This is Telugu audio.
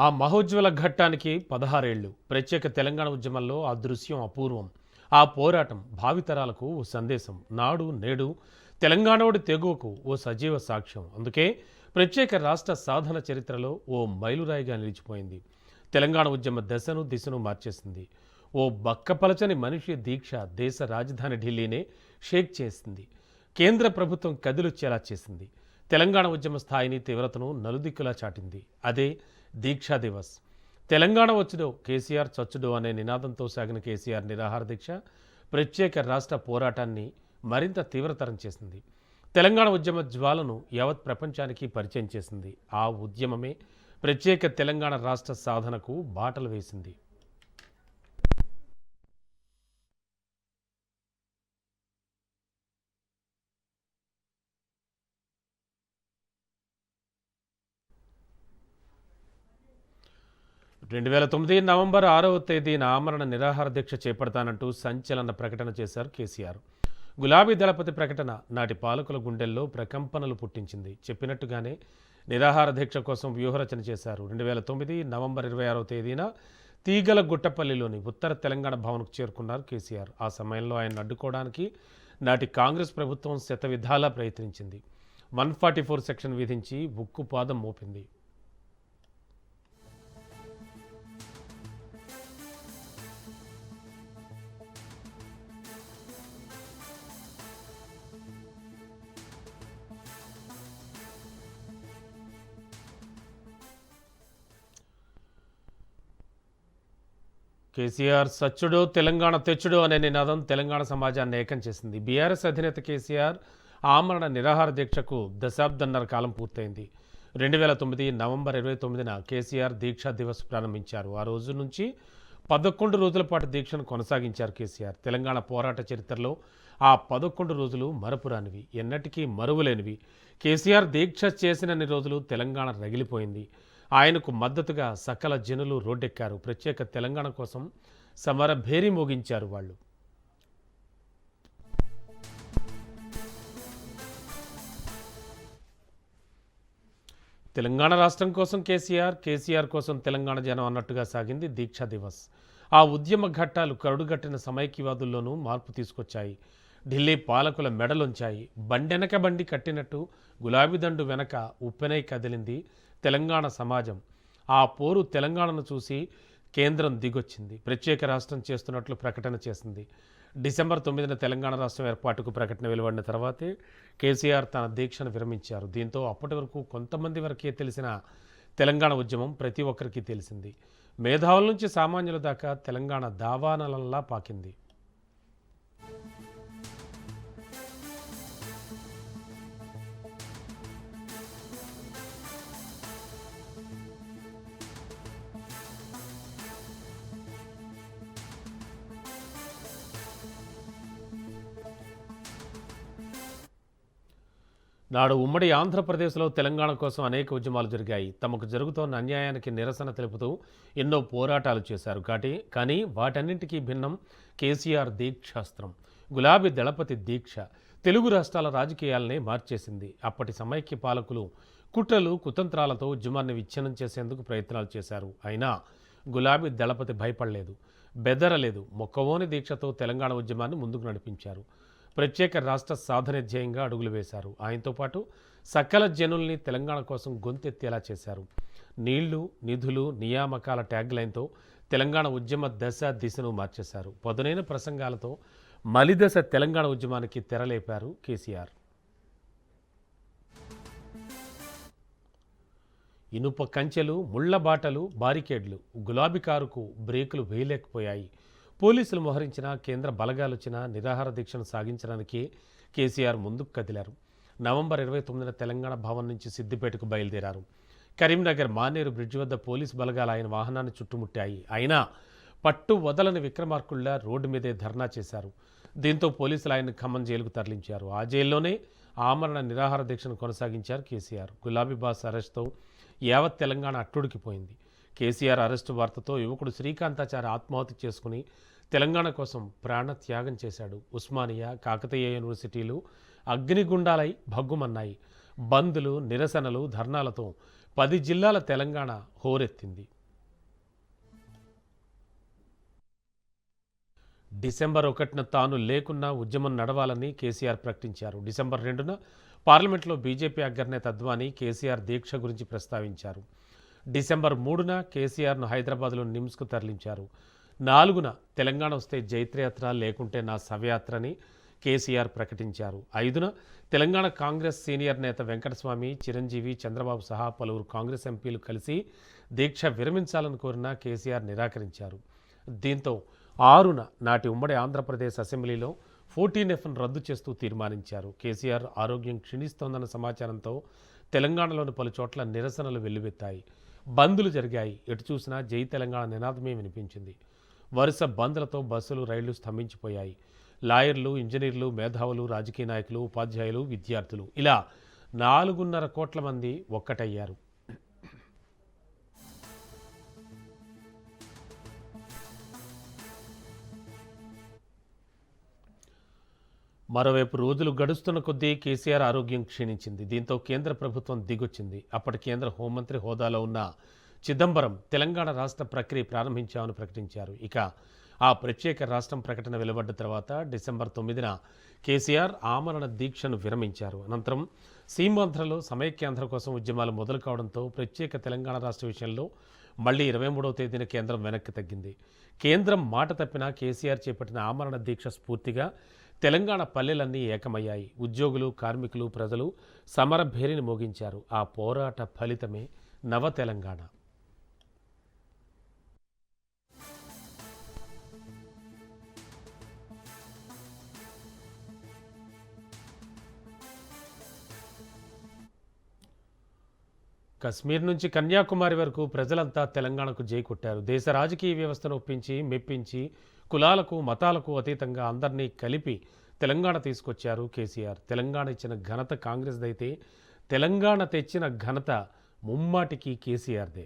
ఆ మహోజ్వల ఘట్టానికి 16 ఏళ్లు. ప్రత్యేక తెలంగాణ ఉద్యమంలో ఆ దృశ్యం అపూర్వం. ఆ పోరాటం భావితరాలకు ఓ సందేశం. నాడు నేడు తెలంగాణోడి తెగువకు ఓ సజీవ సాక్ష్యం. అందుకే ప్రత్యేక రాష్ట్ర సాధన చరిత్రలో ఓ మైలురాయిగా నిలిచిపోయింది. తెలంగాణ ఉద్యమ దశను దిశను మార్చేసింది. ఓ బక్కపలచని మనిషి దీక్ష దేశ రాజధాని ఢిల్లీనే షేక్ చేసింది. కేంద్ర ప్రభుత్వం కదిలొచ్చేలా చేసింది. తెలంగాణ ఉద్యమ స్థాయిని తీవ్రతను నలుదిక్కులా చాటింది. అదే దీక్షా దివస్. తెలంగాణ వచ్చుడో కేసీఆర్ చచ్చుడో అనే నినాదంతో సాగిన కేసీఆర్ నిరాహార దీక్ష ప్రత్యేక రాష్ట్ర పోరాటాన్ని మరింత తీవ్రతరం చేసింది. తెలంగాణ ఉద్యమ జ్వాలను యావత్ ప్రపంచానికి పరిచయం చేసింది. ఆ ఉద్యమమే ప్రత్యేక తెలంగాణ రాష్ట్ర సాధనకు బాటలు వేసింది. 2009 నవంబర్ 6వ తేదీన ఆమరణ నిరాహార దీక్ష చేపడతానంటూ సంచలన ప్రకటన చేశారు కేసీఆర్. గులాబీ దళపతి ప్రకటన నాటి పాలకుల గుండెల్లో ప్రకంపనలు పుట్టించింది. చెప్పినట్టుగానే నిరాహార దీక్ష కోసం వ్యూహరచన చేశారు. 2009 నవంబర్ 26వ తేదీన తీగల గుట్టపల్లిలోని ఉత్తర తెలంగాణ భవన్కు చేరుకున్నారు కేసీఆర్. ఆ సమయంలో ఆయన అడ్డుకోవడానికి నాటి కాంగ్రెస్ ప్రభుత్వం శతవిధాలా ప్రయత్నించింది. 144 సెక్షన్ విధించి ఉక్కుపాదం మోపింది. కేసీఆర్ సచ్చుడో తెలంగాణ తెచ్చుడో అనే నినాదం తెలంగాణ సమాజాన్ని ఏకం చేసింది. బీఆర్ఎస్ అధినేత కేసీఆర్ ఆమరణ నిరాహార దీక్షకు దశాబ్దన్నర కాలం పూర్తయింది. 2009 నవంబర్ 29న కేసీఆర్ దీక్షా దివస్ ప్రారంభించారు. ఆ రోజు నుంచి 11 రోజుల పాటు దీక్షను కొనసాగించారు కేసీఆర్. తెలంగాణ పోరాట చరిత్రలో ఆ 11 రోజులు మరపురానివి, ఎన్నటికీ మరువలేనివి. కేసీఆర్ దీక్ష చేసినన్ని రోజులు తెలంగాణ రగిలిపోయింది. ఆయనకు మద్దతుగా సకల జనులు రోడ్డెక్కారు. ప్రత్యేక తెలంగాణ కోసం సమర భేరీ మోగించారు వాళ్ళు. తెలంగాణ రాష్ట్రం కోసం కేసీఆర్ కోసం తెలంగాణ జనం అన్నట్టుగా సాగింది దీక్షా దివస్. ఆ ఉద్యమ ఘట్టాలు కరుడుగట్టిన సమైక్యవాదుల్లోనూ మార్పు తీసుకొచ్చాయి. ఢిల్లీ పాలకుల మెడలుంచాయి. బండెనక బండి కట్టినట్టు గులాబీ దండు వెనక ఉప్పెనై కదిలింది తెలంగాణ సమాజం. ఆ పోరు తెలంగాణను చూసి కేంద్రం దిగొచ్చింది. ప్రత్యేక రాష్ట్రం చేస్తున్నట్లు ప్రకటన చేసింది. డిసెంబర్ 9న తెలంగాణ రాష్ట్రం ఏర్పాటుకు ప్రకటన వెలువడిన తర్వాతే కేసీఆర్ తన దీక్షను విరమించారు. దీంతో అప్పటి వరకు కొంతమంది వరకే తెలిసిన తెలంగాణ ఉద్యమం ప్రతి ఒక్కరికి తెలిసింది. మేధావుల నుంచి సామాన్యుల దాకా తెలంగాణ దావానలంలా పాకింది. నాడు ఉమ్మడి ఆంధ్రప్రదేశ్లో తెలంగాణ కోసం అనేక ఉద్యమాలు జరిగాయి. తమకు జరుగుతోన్న అన్యాయానికి నిరసన తెలుపుతూ ఎన్నో పోరాటాలు చేశారు. కానీ వాటన్నింటికీ భిన్నం కేసీఆర్ దీక్షాస్త్రం. గులాబీ దళపతి దీక్ష తెలుగు రాష్ట్రాల రాజకీయాలనే మార్చేసింది. అప్పటి సమైక్య పాలకులు కుట్రలు కుతంత్రాలతో ఉద్యమాన్ని విచ్ఛిన్నం చేసేందుకు ప్రయత్నాలు చేశారు. అయినా గులాబీ దళపతి భయపడలేదు, బెదరలేదు. మొక్కవోని దీక్షతో తెలంగాణ ఉద్యమాన్ని ముందుకు నడిపించారు. ప్రత్యేక రాష్ట్ర సాధన ధ్యేయంగా అడుగులు వేశారు. ఆయనతో పాటు సకల జనుల్ని తెలంగాణ కోసం గొంతెత్తేలా చేశారు. నీళ్లు, నిధులు, నియామకాల ట్యాగ్లైన్తో తెలంగాణ ఉద్యమ దశ దిశను మార్చేశారు. పదునైన ప్రసంగాలతో మలిదశ తెలంగాణ ఉద్యమానికి తెరలేపారు కేసీఆర్. ఇనుప కంచెలు, ముళ్ల బాటలు, బారికేడ్లు, గులాబీ కారుకు బ్రేకులు వేయలేకపోయాయి. పోలీసులు మోహరించిన కేంద్ర బలగాలొచ్చిన నిరాహార దీక్షను సాగించడానికి కేసీఆర్ ముందుకు కదిలారు. నవంబర్ 29న తెలంగాణ భవన్ నుంచి సిద్దిపేటకు బయలుదేరారు. కరీంనగర్ మానేరు బ్రిడ్జ్ వద్ద పోలీసు బలగాలు ఆయన వాహనాన్ని చుట్టుముట్టాయి. అయినా పట్టు వదలని విక్రమార్కుల్లా రోడ్డు మీదే ధర్నా చేశారు. దీంతో పోలీసులు ఆయన్ని ఖమ్మం జైలుకు తరలించారు. ఆ జైల్లోనే ఆమరణ నిరాహార దీక్షను కొనసాగించారు కేసీఆర్. గులాబీ బాస్ అరెస్ట్తో యావత్ తెలంగాణ అట్టుడికిపోయింది. కేసీఆర్ అరెస్టు వార్తతో యువకుడు శ్రీకాంతాచారి ఆత్మాహుతి చేసుకుని తెలంగాణ కోసం ప్రాణత్యాగం చేశాడు. ఉస్మానియా, కాకతీయ యూనివర్సిటీలు అగ్నిగుండాలై భగ్గుమన్నాయి. బంద్లు, నిరసనలు, ధర్నాలతో 10 జిల్లాల తెలంగాణ హోరెత్తింది. డిసెంబర్ 1న తాను లేకున్నా ఉద్యమం నడవాలని కేసీఆర్ ప్రకటించారు. డిసెంబర్ 2న పార్లమెంట్లో బీజేపీ అగ్రనేత అద్వానీ కేసీఆర్ దీక్ష గురించి ప్రస్తావించారు. డిసెంబర్ 3న కేసీఆర్ను హైదరాబాద్లో నిమ్స్కు తరలించారు. 4న తెలంగాణ వస్తే జైత్రయాత్ర లేకుంటే నా శవయాత్రని కేసీఆర్ ప్రకటించారు. 5న తెలంగాణ కాంగ్రెస్ సీనియర్ నేత వెంకటస్వామి, చిరంజీవి, చంద్రబాబు సహా పలువురు కాంగ్రెస్ ఎంపీలు కలిసి దీక్ష విరమించాలని కోరినా కేసీఆర్ నిరాకరించారు. దీంతో 6న నాటి ఉమ్మడి ఆంధ్రప్రదేశ్ అసెంబ్లీలో 14Fను రద్దు చేస్తూ తీర్మానించారు. కేసీఆర్ ఆరోగ్యం క్షీణిస్తోందన్న సమాచారంతో తెలంగాణలోని పలు చోట్ల నిరసనలు వెల్లువెత్తాయి. బంద్లు జరిగాయి. ఎటు చూసినా జై తెలంగాణ నినాదమే వినిపించింది. వరుస బంద్లతో బస్సులు, రైళ్లు స్తంభించిపోయాయి. లాయర్లు, ఇంజనీర్లు, మేధావులు, రాజకీయ నాయకులు, ఉపాధ్యాయులు, విద్యార్థులు ఇలా 4.5 కోట్ల మంది ఒక్కటయ్యారు. మరోవైపు రోజులు గడుస్తున్న కొద్దీ కేసీఆర్ ఆరోగ్యం క్షీణించింది. దీంతో కేంద్ర ప్రభుత్వం దిగొచ్చింది. అప్పటి కేంద్ర హోంమంత్రి హోదాలో ఉన్న చిదంబరం తెలంగాణ రాష్ట్ర ప్రక్రియ ప్రారంభించామని ప్రకటించారు. ఇక ఆ ప్రత్యేక రాష్ట్రం ప్రకటన వెలువడ్డ తర్వాత డిసెంబర్ 9న కేసీఆర్ ఆమరణ దీక్షను విరమించారు. అనంతరం సీమాంధ్రలో సమైక్యాంధ్ర కోసం ఉద్యమాలు మొదలు కావడంతో ప్రత్యేక తెలంగాణ రాష్ట్ర విషయంలో మళ్లీ 23వ తేదీన కేంద్రం వెనక్కి తగ్గింది. కేంద్రం మాట తప్పినా కేసీఆర్ చేపట్టిన ఆమరణ దీక్ష స్ఫూర్తిగా తెలంగాణ పల్లెలన్నీ ఏకమయ్యాయి. ఉద్యోగులు, కార్మికులు, ప్రజలు సమరభేరిని మోగించారు. ఆ పోరాట ఫలితమే నవ తెలంగాణ. కశ్మీర్ నుంచి కన్యాకుమారి వరకు ప్రజలంతా తెలంగాణకు జై కొట్టారు. దేశ రాజకీయ వ్యవస్థను ఒప్పించి, మెప్పించి, కులాలకు, మతాలకు అతీతంగా అందరినీ కలిపి తెలంగాణ తీసుకొచ్చారు కేసీఆర్. తెలంగాణ ఇచ్చిన ఘనత కాంగ్రెస్దైతే తెలంగాణ తెచ్చిన ఘనత ముమ్మాటికి కేసీఆర్దే.